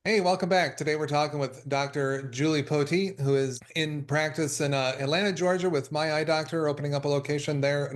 Hey, welcome back. Today we're talking with Dr. Julie Poteet, who is in practice in Atlanta, Georgia, with My Eye Doctor, opening up a location there.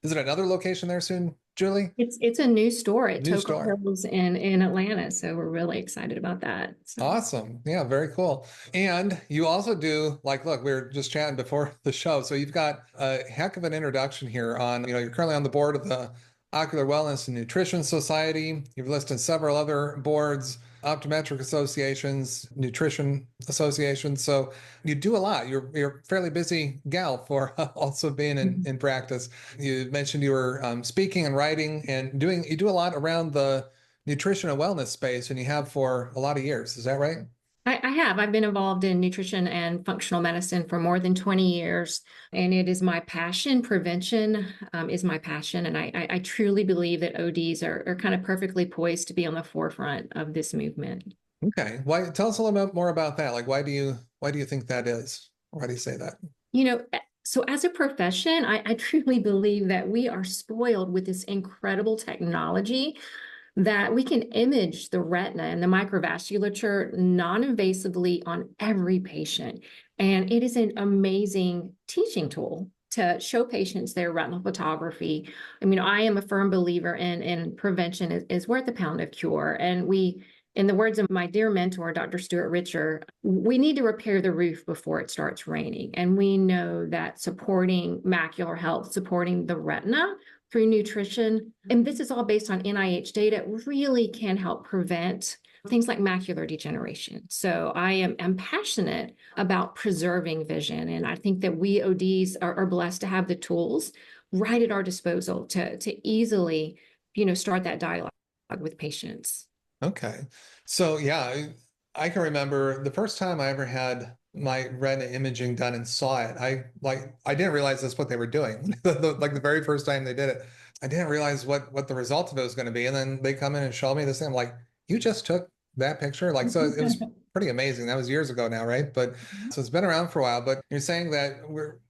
Is it another location there soon, Julie? It's a new store at New Toco store. Hills in Atlanta, so we're really excited about that. So Awesome. Yeah, very cool. And you also do, like, look, we were just chatting before the show. So you've got a heck of an introduction here on, you're currently on the board of the Ocular Wellness and Nutrition Society. You've listed several other boards, optometric associations, nutrition associations. So you do a lot. You're a fairly busy gal for also being in practice. You mentioned you were speaking and writing and you do a lot around the nutrition and wellness space, and you have for a lot of years. Is that right? I have. I've been involved in nutrition and functional medicine for more than 20 years, and it is my passion. Prevention is my passion, and I truly believe that ODs are kind of perfectly poised to be on the forefront of this movement. Okay. Why, tell us a little bit more about that. Like, why do you think that is? Why do you say that? You know, so as a profession, I truly believe that we are spoiled with this incredible technology that we can image the retina and the microvasculature non-invasively on every patient. And it is an amazing teaching tool to show patients their retinal photography. I mean, I am a firm believer in prevention is worth a pound of cure. And we, in the words of my dear mentor, Dr. Stuart Richer, we need to repair the roof before it starts raining. And we know that supporting macular health, supporting the retina through nutrition, and this is all based on NIH data, really can help prevent things like macular degeneration. So I'm passionate about preserving vision. And I think that we ODs are blessed to have the tools right at our disposal to easily, start that dialogue with patients. Okay. So yeah, I can remember the first time I ever had my retina imaging done and saw it. I didn't realize that's what they were doing. Like the very first time they did it, I didn't realize what the result of it was going to be. And then they come in and show me this thing. I'm like, you just took that picture? Like, so it was pretty amazing. That was years ago now, right? But so it's been around for a while. But you're saying that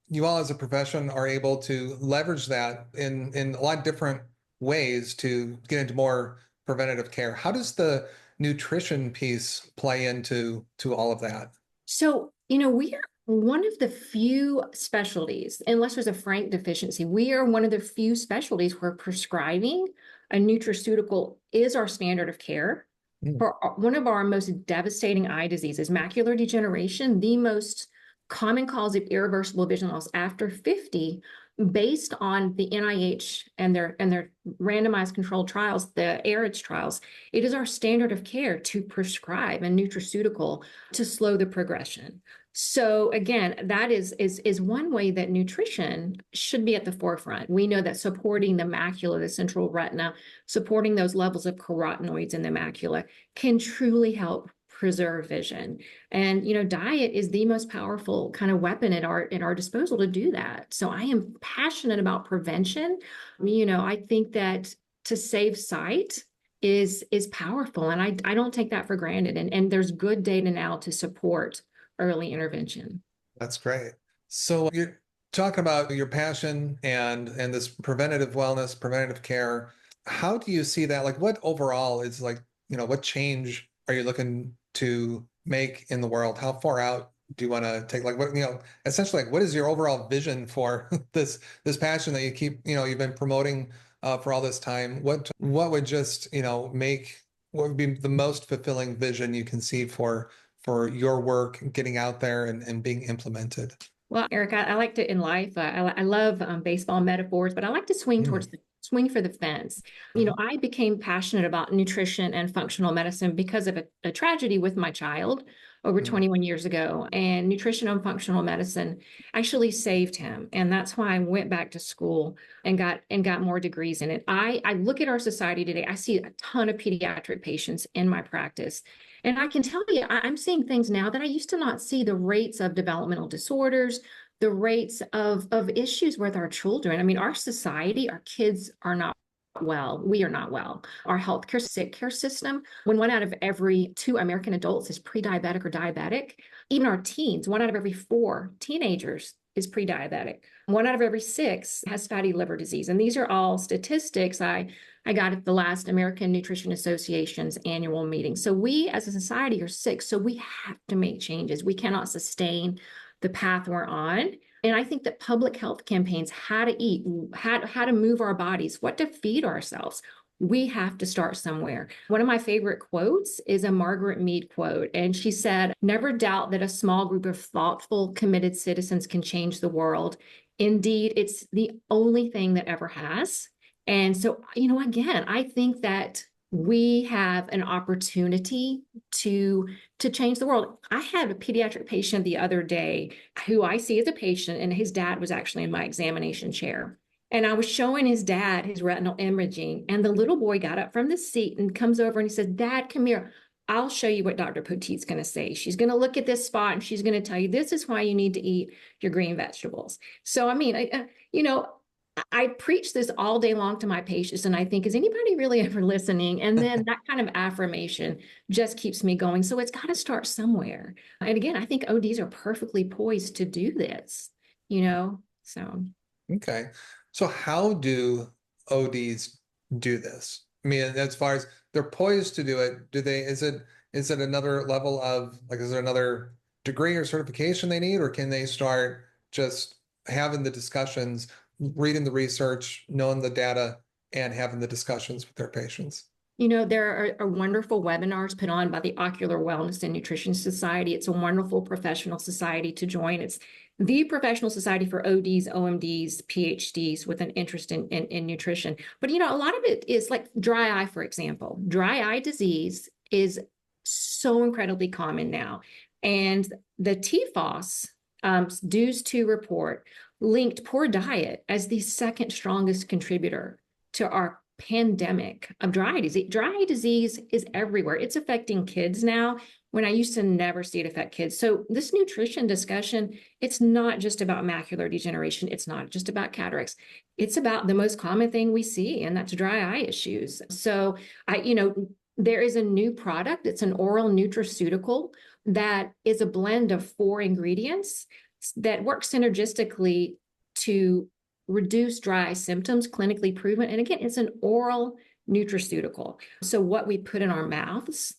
you all as a profession are able to leverage that in a lot of different ways to get into more preventative care. How does the nutrition piece play into all of that? So, we are one of the few specialties, unless there's a frank deficiency, we are one of the few specialties where prescribing a nutraceutical is our standard of care Mm. for one of our most devastating eye diseases, macular degeneration, the most common cause of irreversible vision loss after 50, based on the NIH and their randomized controlled trials, the ARIDS trials. It is our standard of care to prescribe a nutraceutical to slow the progression. So again, that is one way that nutrition should be at the forefront. We know that supporting the macula, the central retina, supporting those levels of carotenoids in the macula can truly help preserve vision. And diet is the most powerful kind of weapon at our disposal to do that. So I am passionate about prevention. I think that to save sight is powerful, and I don't take that for granted. And there's good data now to support early intervention. That's great. So you're talking about your passion and this preventative wellness, preventative care. How do you see that? Like what overall is like, what change are you looking to make in the world? How far out do you want to take? Like what, essentially like what is your overall vision for this passion that you keep, you've been promoting for all this time? What would just, what would be the most fulfilling vision you can see for your work getting out there and being implemented? Well, Eric, I like to in life. I love baseball metaphors, but I like to swing Mm, towards the swing for the fence. mhm, I became passionate about nutrition and functional medicine because of a tragedy with my child over mm. 21 years ago. And nutrition and functional medicine actually saved him. And that's why I went back to school and got more degrees in it. I look at our society today, I see a ton of pediatric patients in my practice. And I can tell you, I'm seeing things now that I used to not see: the rates of developmental disorders, the rates of issues with our children. I mean, our society, our kids are not well. We are not well. Our healthcare sick care system, when one out of every two American adults is pre-diabetic or diabetic, even our teens, one out of every four teenagers is pre-diabetic. 1 out of every 6 has fatty liver disease. And these are all statistics I got at the last American Nutrition Association's annual meeting. So we as a society are sick. So we have to make changes. We cannot sustain the path we're on. And I think that public health campaigns, how to eat, how to move our bodies, what to feed ourselves, we have to start somewhere. One of my favorite quotes is a Margaret Mead quote, and she said, "Never doubt that a small group of thoughtful, committed citizens can change the world. Indeed, it's the only thing that ever has." And so, again, I think that we have an opportunity to change the world. I had a pediatric patient the other day who I see as a patient, and his dad was actually in my examination chair. And I was showing his dad his retinal imaging, and the little boy got up from the seat and comes over and he says, "Dad, come here. I'll show you what Dr. Poteet's going to say. She's going to look at this spot and she's going to tell you this is why you need to eat your green vegetables." So, I mean, I preach this all day long to my patients, and I think, is anybody really ever listening? And then that kind of affirmation just keeps me going. So it's got to start somewhere. And again, I think ODs are perfectly poised to do this. Okay. So how do ODs do this? I mean, as far as they're poised to do it, is it another level of like, is there another degree or certification they need, or can they start just having the discussions, reading the research, knowing the data, and having the discussions with their patients? There are wonderful webinars put on by the Ocular Wellness and Nutrition Society. It's a wonderful professional society to join. It's the professional society for ODs, OMDs, PhDs with an interest in nutrition. But, a lot of it is like dry eye, for example. Dry eye disease is so incredibly common now. And the TFOS, Dues to Report, linked poor diet as the second strongest contributor to our pandemic of dry eye disease. Dry eye disease is everywhere. It's affecting kids now when I used to never see it affect kids. So this nutrition discussion, it's not just about macular degeneration. It's not just about cataracts. It's about the most common thing we see, and that's dry eye issues. So there is a new product. It's an oral nutraceutical that is a blend of 4 ingredients that work synergistically to reduce dry eye symptoms, clinically proven. And again, it's an oral nutraceutical. So what we put in our mouths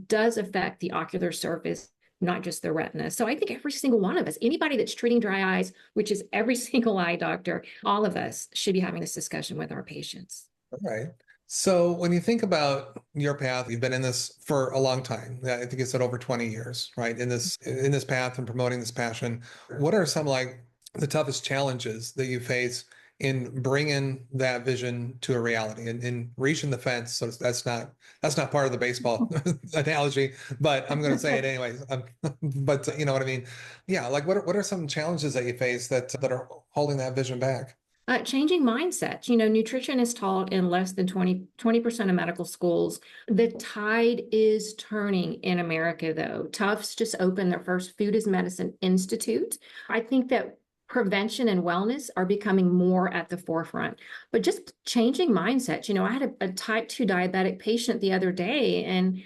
does affect the ocular surface, not just the retina. So I think every single one of us, anybody that's treating dry eyes, which is every single eye doctor, all of us should be having this discussion with our patients. All right. So when you think about your path, you've been in this for a long time. I think you said over 20 years, right? In this path and promoting this passion. What are some like the toughest challenges that you face in bringing that vision to a reality and in reaching the fence? So that's not part of the baseball analogy, but I'm going to say it anyways. But you know what I mean? Yeah. Like what are some challenges that you face that are holding that vision back? Changing mindsets. Nutrition is taught in less than 20% of medical schools. The tide is turning in America, though. Tufts just opened their first Food is Medicine Institute. I think that prevention and wellness are becoming more at the forefront, but just changing mindsets. I had a type 2 diabetic patient the other day, and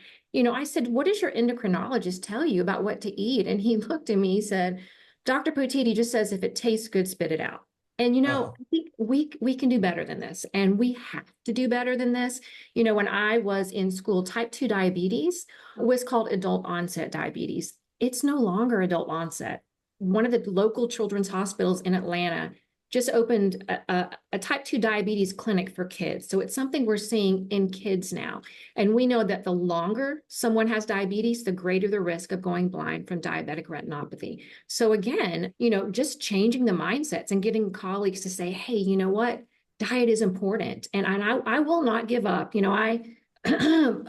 I said, "What does your endocrinologist tell you about what to eat?" And he looked at me, he said, "Dr. Poteet, he just says if it tastes good, spit it out." And I Oh, think we can do better than this, and we have to do better than this. When I was in school, type 2 diabetes was called adult onset diabetes. It's no longer adult onset. One of the local children's hospitals in Atlanta just opened a type 2 diabetes clinic for kids. So it's something we're seeing in kids now. And we know that the longer someone has diabetes, the greater the risk of going blind from diabetic retinopathy. So again, just changing the mindsets and getting colleagues to say, "Hey, you know what? Diet is important." And I will not give up.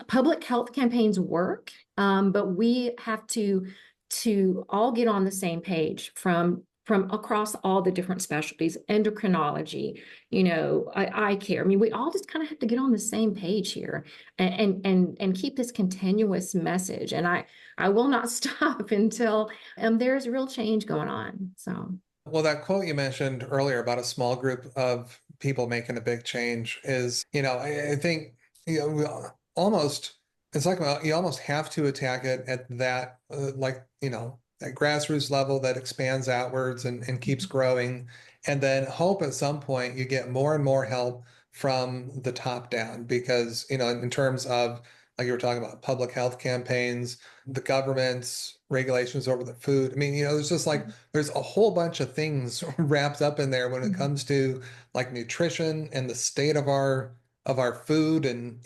Public health campaigns work, but we have to all get on the same page from across all the different specialties, endocrinology, eye care. I mean, we all just kind of have to get on the same page here and keep this continuous message. And I will not stop until there's real change going on. So. well, that quote you mentioned earlier about a small group of people making a big change is, I think, we almost, it's like, well, you almost have to attack it at that, like, that grassroots level that expands outwards and keeps growing, and then hope at some point you get more and more help from the top down because, in terms of, like you were talking about, public health campaigns, the government's regulations over the food. I mean, there's just like there's a whole bunch of things wrapped up in there when it Mhm. comes to like nutrition and the state of our food, and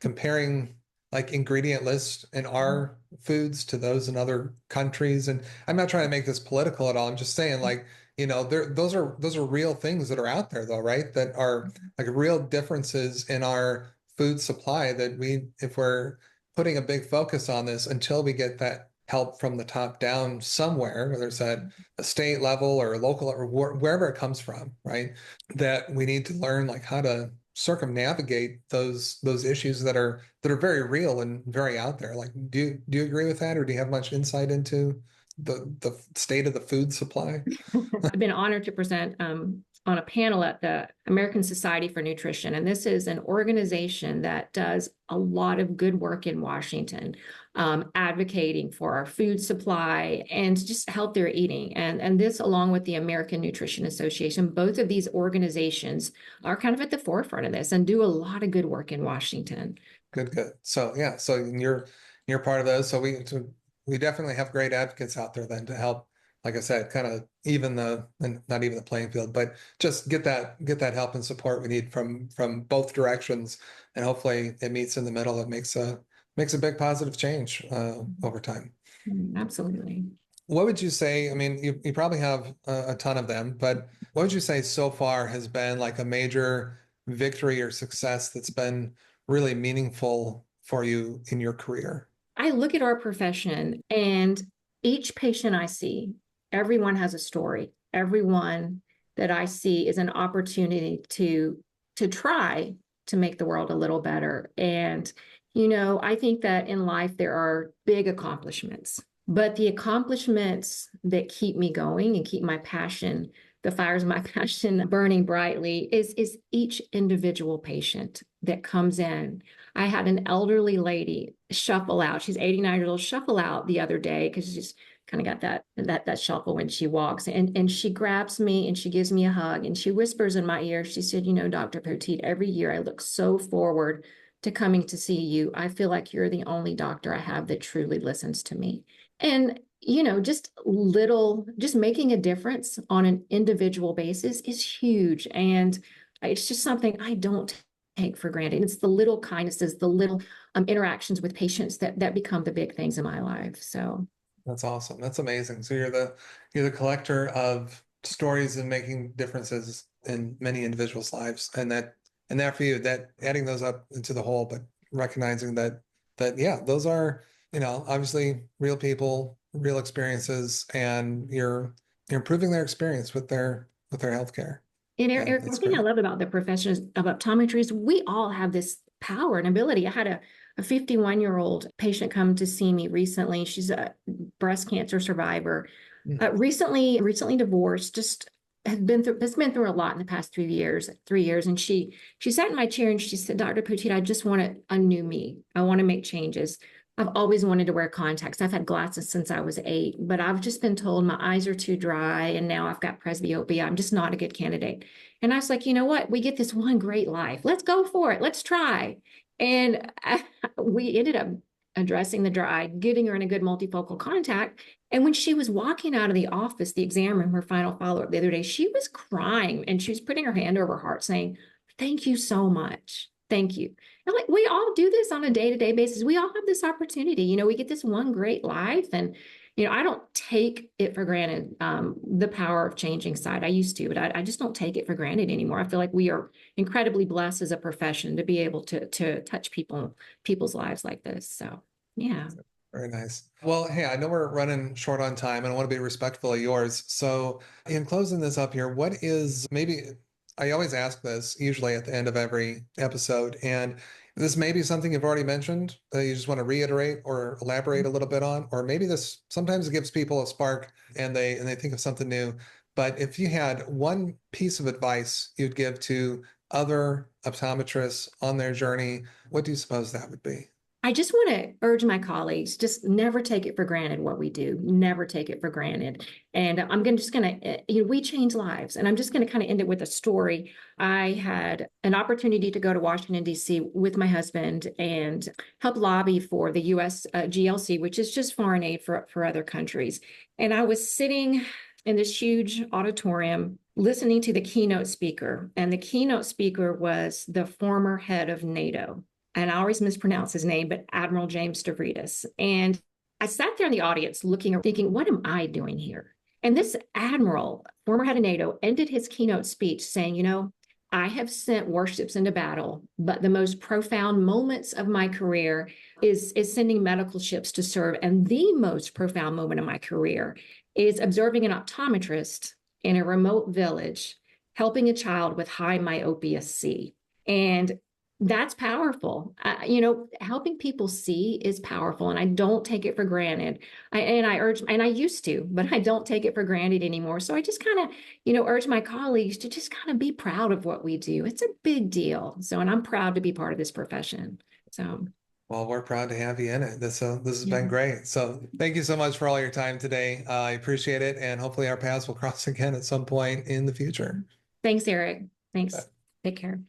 comparing like ingredient lists in our foods to those in other countries. And I'm not trying to make this political at all. I'm just saying, like, those are real things that are out there though, right? That are like real differences in our food supply that if we're putting a big focus on this until we get that help from the top down somewhere, whether it's at a state level or a local or wherever it comes from, right? That we need to learn like how to circumnavigate those issues that are very real and very out there. Like, do you agree with that, or do you have much insight into the state of the food supply? I've been honored to present on a panel at the American Society for Nutrition. And this is an organization that does a lot of good work in Washington, advocating for our food supply and just healthier eating. And this, along with the American Nutrition Association, both of these organizations are kind of at the forefront of this and do a lot of good work in Washington. Good, good. So yeah, so you're part of those. So we definitely have great advocates out there then to help, like I said, kind of even and not even the playing field, but just get that help and support we need from both directions, and hopefully it meets in the middle. It makes a big positive change over time. Absolutely. What would you say? I mean, you probably have a ton of them, but what would you say so far has been like a major victory or success that's been really meaningful for you in your career? I look at our profession and each patient I see, everyone has a story. Everyone that I see is an opportunity to try to make the world a little better. And I think that in life there are big accomplishments, but the accomplishments that keep me going and keep my passion, the fires of my passion burning brightly is each individual patient that comes in. I had an elderly lady shuffle out. She's 89 years old, shuffle out the other day because she's kind of got that shuffle when she walks. And she grabs me and she gives me a hug and she whispers in my ear. She said, Dr. Poteet, every year I look so forward to coming to see you. I feel like you're the only doctor I have that truly listens to me. And just making a difference on an individual basis is huge. And it's just something I don't take for granted. It's the little kindnesses, the little interactions with patients that become the big things in my life. So That's awesome. That's amazing. So you're the collector of stories and making differences in many individuals' lives, and that for you, that adding those up into the whole, but recognizing that yeah, those are obviously real people, real experiences, and you're improving their experience with their healthcare, And and Eric, that's one thing I great. love about the profession of optometry is we all have this power and ability. I had a 51-year-old patient come to see me recently. She's a breast cancer survivor, Mm. recently divorced, just has been through a lot in the past 3 years. And she sat in my chair and she said, Dr. Poteet, I just want a new me. I want to make changes. I've always wanted to wear contacts. I've had glasses since I was 8, but I've just been told my eyes are too dry and now I've got presbyopia. I'm just not a good candidate. And I was like, you know what? We get this one great life. Let's go for it. Let's try. And we ended up addressing the dry eye, getting her in a good multifocal contact. And when she was walking out of the office, the exam room, her final follow-up the other day, she was crying and she was putting her hand over her heart saying, thank you so much. Thank you. And like we all do this on a day-to-day basis. We all have this opportunity. We get this one great life. And I don't take it for granted, the power of changing sight. I used to, but I just don't take it for granted anymore. I feel like we are incredibly blessed as a profession to be able to touch people's lives like this. So yeah. Very nice. Well, hey, I know we're running short on time and I want to be respectful of yours. So, in closing this up here, what is maybe, I always ask this usually at the end of every episode, and this may be something you've already mentioned that you just want to reiterate or elaborate a little bit on, or maybe this sometimes it gives people a spark and they think of something new. But if you had one piece of advice you'd give to other optometrists on their journey, what do you suppose that would be? I just want to urge my colleagues, just never take it for granted what we do. Never take it for granted. And just going to, we change lives. And I'm just going to kind of end it with a story. I had an opportunity to go to Washington, D.C. with my husband and help lobby for the U.S. GLC, which is just foreign aid for other countries. And I was sitting in this huge auditorium listening to the keynote speaker. And the keynote speaker was the former head of NATO, and I always mispronounce his name, but Admiral James Stavridis. And I sat there in the audience looking, thinking, what am I doing here? And this admiral, former head of NATO, ended his keynote speech saying, I have sent warships into battle, but the most profound moments of my career is sending medical ships to serve. And the most profound moment of my career is observing an optometrist in a remote village helping a child with high myopia C. And that's powerful. Helping people see is powerful, and I don't take it for granted. I used to, but I don't take it for granted anymore. So I just kind of, urge my colleagues to just kind of be proud of what we do. It's a big deal. So, and I'm proud to be part of this profession. So, Well, we're proud to have you in it. This has yeah. been great. So thank you so much for all your time today. I appreciate it. And hopefully our paths will cross again at some point in the future. Thanks, Eric. Thanks. Take care.